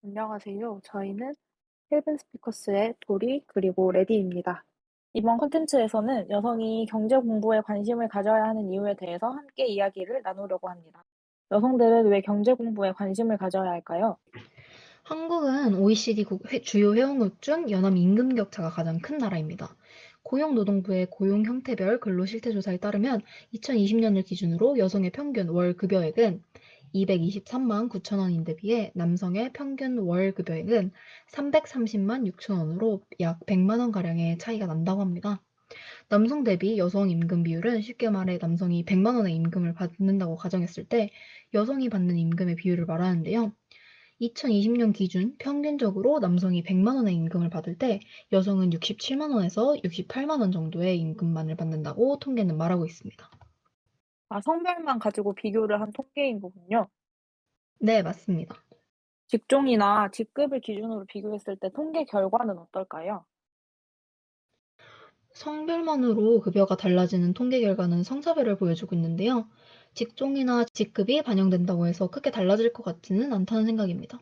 안녕하세요. 저희는 헬븐 스피커스의 도리 그리고 레디입니다. 이번 콘텐츠에서는 여성이 경제 공부에 관심을 가져야 하는 이유에 대해서 함께 이야기를 나누려고 합니다. 여성들은 왜 경제 공부에 관심을 가져야 할까요? 한국은 OECD 주요 회원국 중 연합 임금 격차가 가장 큰 나라입니다. 고용노동부의 고용 형태별 근로실태조사에 따르면 2020년을 기준으로 여성의 평균 월 급여액은 223만 9천 원인데 비해 남성의 평균 월 급여액은 330만 6천 원으로 약 100만 원가량의 차이가 난다고 합니다. 남성 대비 여성 임금 비율은 쉽게 말해 남성이 100만 원의 임금을 받는다고 가정했을 때 여성이 받는 임금의 비율을 말하는데요. 2020년 기준 평균적으로 남성이 100만 원의 임금을 받을 때 여성은 67만 원에서 68만 원 정도의 임금만을 받는다고 통계는 말하고 있습니다. 아, 성별만 가지고 비교를 한 통계인 거군요. 네, 맞습니다. 직종이나 직급을 기준으로 비교했을 때 통계 결과는 어떨까요? 성별만으로 급여가 달라지는 통계 결과는 성차별을 보여주고 있는데요. 직종이나 직급이 반영된다고 해서 크게 달라질 것 같지는 않다는 생각입니다.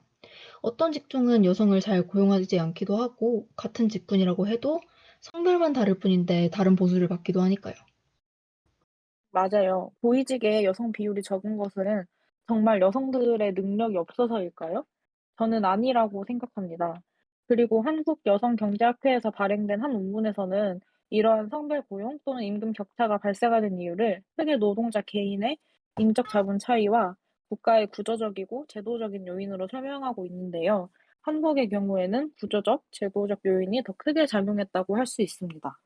어떤 직종은 여성을 잘 고용하지 않기도 하고 같은 직군이라고 해도 성별만 다를 뿐인데 다른 보수를 받기도 하니까요. 맞아요. 고위직에 여성 비율이 적은 것은 정말 여성들의 능력이 없어서일까요? 저는 아니라고 생각합니다. 그리고 한국여성경제학회에서 발행된 한 논문에서는 이러한 성별 고용 또는 임금 격차가 발생하는 이유를 크게 노동자 개인의 인적 자본 차이와 국가의 구조적이고 제도적인 요인으로 설명하고 있는데요. 한국의 경우에는 구조적, 제도적 요인이 더 크게 작용했다고 할 수 있습니다.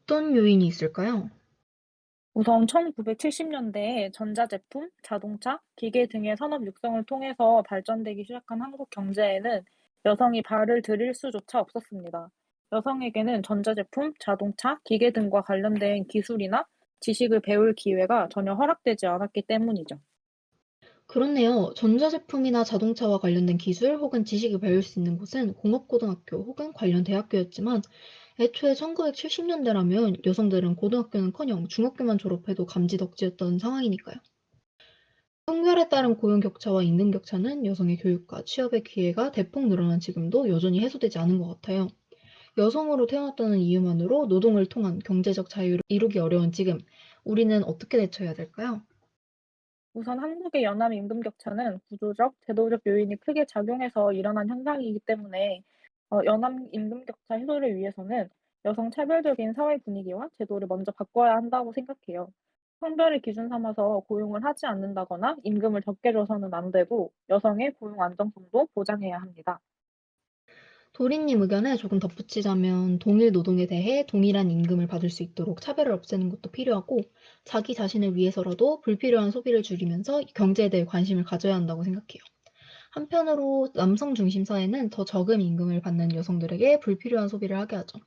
어떤 요인이 있을까요? 우선 1970년대에 전자제품, 자동차, 기계 등의 산업 육성을 통해서 발전되기 시작한 한국 경제에는 여성이 발을 들일 수조차 없었습니다. 여성에게는 전자제품, 자동차, 기계 등과 관련된 기술이나 지식을 배울 기회가 전혀 허락되지 않았기 때문이죠. 그렇네요. 전자제품이나 자동차와 관련된 기술 혹은 지식을 배울 수 있는 곳은 공업고등학교 혹은 관련 대학교였지만 애초에 1970년대라면 여성들은 고등학교는커녕 중학교만 졸업해도 감지덕지였던 상황이니까요. 성별에 따른 고용 격차와 임금 격차는 여성의 교육과 취업의 기회가 대폭 늘어난 지금도 여전히 해소되지 않은 것 같아요. 여성으로 태어났다는 이유만으로 노동을 통한 경제적 자유를 이루기 어려운 지금, 우리는 어떻게 대처해야 될까요? 우선 한국의 연합 임금 격차는 구조적, 제도적 요인이 크게 작용해서 일어난 현상이기 때문에 연합 임금 격차 해소를 위해서는 여성 차별적인 사회 분위기와 제도를 먼저 바꿔야 한다고 생각해요. 성별을 기준 삼아서 고용을 하지 않는다거나 임금을 적게 줘서는 안 되고 여성의 고용 안정성도 보장해야 합니다. 도리님 의견에 조금 덧붙이자면 동일 노동에 대해 동일한 임금을 받을 수 있도록 차별을 없애는 것도 필요하고 자기 자신을 위해서라도 불필요한 소비를 줄이면서 경제에 대해 관심을 가져야 한다고 생각해요. 한편으로 남성 중심 사회는 더 적은 임금을 받는 여성들에게 불필요한 소비를 하게 하죠.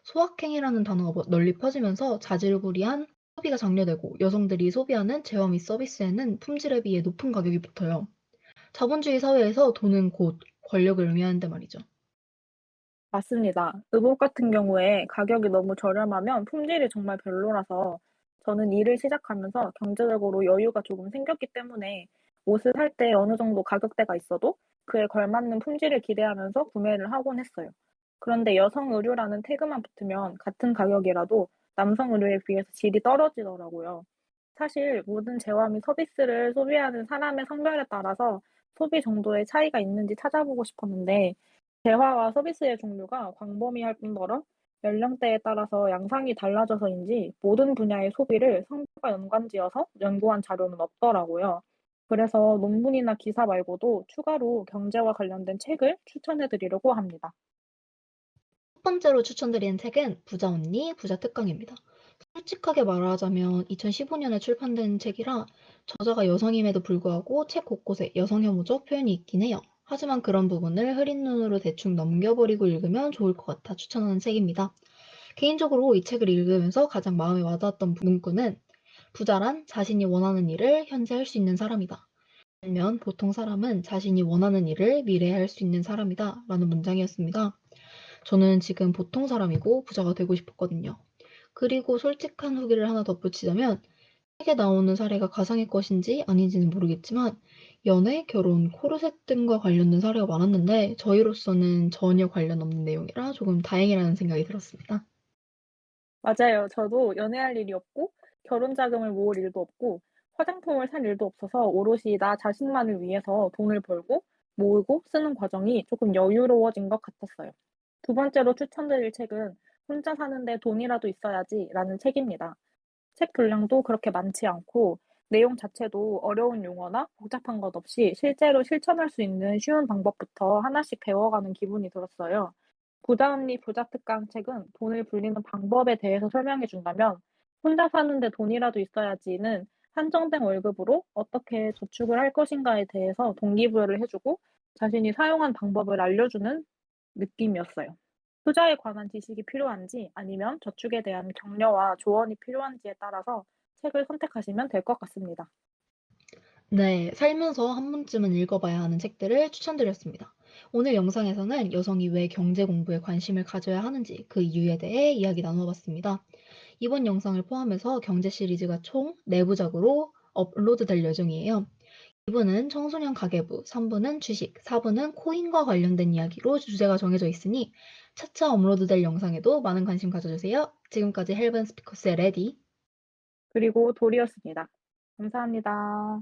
소확행이라는 단어가 널리 퍼지면서 자질구리한 소비가 장려되고 여성들이 소비하는 재화 및 서비스에는 품질에 비해 높은 가격이 붙어요. 자본주의 사회에서 돈은 곧 권력을 의미하는데 말이죠. 맞습니다. 의복 같은 경우에 가격이 너무 저렴하면 품질이 정말 별로라서 저는 일을 시작하면서 경제적으로 여유가 조금 생겼기 때문에 옷을 살 때 어느 정도 가격대가 있어도 그에 걸맞는 품질을 기대하면서 구매를 하곤 했어요. 그런데 여성 의류라는 태그만 붙으면 같은 가격이라도 남성 의류에 비해서 질이 떨어지더라고요. 사실 모든 재화 및 서비스를 소비하는 사람의 성별에 따라서 소비 정도의 차이가 있는지 찾아보고 싶었는데 대화와 서비스의 종류가 광범위할 뿐더러 연령대에 따라서 양상이 달라져서인지 모든 분야의 소비를 성별과 연관지어서 연구한 자료는 없더라고요. 그래서 논문이나 기사 말고도 추가로 경제와 관련된 책을 추천해 드리려고 합니다. 첫 번째로 추천드리는 책은 부자 언니, 부자 특강입니다. 솔직하게 말하자면 2015년에 출판된 책이라 저자가 여성임에도 불구하고 책 곳곳에 여성 혐오적 표현이 있긴 해요. 하지만 그런 부분을 흐린 눈으로 대충 넘겨버리고 읽으면 좋을 것 같아 추천하는 책입니다. 개인적으로 이 책을 읽으면서 가장 마음에 와닿았던 문구는 부자란 자신이 원하는 일을 현재 할 수 있는 사람이다. 아니면 보통 사람은 자신이 원하는 일을 미래에 할 수 있는 사람이다. 라는 문장이었습니다. 저는 지금 보통 사람이고 부자가 되고 싶었거든요. 그리고 솔직한 후기를 하나 덧붙이자면 책에 나오는 사례가 가상의 것인지 아닌지는 모르겠지만 연애, 결혼, 코르셋 등과 관련된 사례가 많았는데 저희로서는 전혀 관련 없는 내용이라 조금 다행이라는 생각이 들었습니다. 맞아요. 저도 연애할 일이 없고 결혼 자금을 모을 일도 없고 화장품을 살 일도 없어서 오롯이 나 자신만을 위해서 돈을 벌고 모으고 쓰는 과정이 조금 여유로워진 것 같았어요. 두 번째로 추천드릴 책은 "혼자 사는데 돈이라도 있어야지"라는 책입니다. 책 분량도 그렇게 많지 않고 내용 자체도 어려운 용어나 복잡한 것 없이 실제로 실천할 수 있는 쉬운 방법부터 하나씩 배워가는 기분이 들었어요. 부자언니 부자특강 책은 돈을 불리는 방법에 대해서 설명해 준다면 혼자 사는데 돈이라도 있어야지는 한정된 월급으로 어떻게 저축을 할 것인가에 대해서 동기부여를 해주고 자신이 사용한 방법을 알려주는 느낌이었어요. 투자에 관한 지식이 필요한지 아니면 저축에 대한 격려와 조언이 필요한지에 따라서 책을 선택하시면 될 것 같습니다. 네, 살면서 한 번쯤은 읽어봐야 하는 책들을 추천드렸습니다. 오늘 영상에서는 여성이 왜 경제 공부에 관심을 가져야 하는지 그 이유에 대해 이야기 나눠봤습니다. 이번 영상을 포함해서 경제 시리즈가 총 4부작으로 업로드될 예정이에요. 2부는 청소년 가계부, 3부는 주식, 4부는 코인과 관련된 이야기로 주제가 정해져 있으니 차차 업로드될 영상에도 많은 관심 가져주세요. 지금까지 헬븐 스피커스의 레디. 그리고 돌이었습니다. 감사합니다.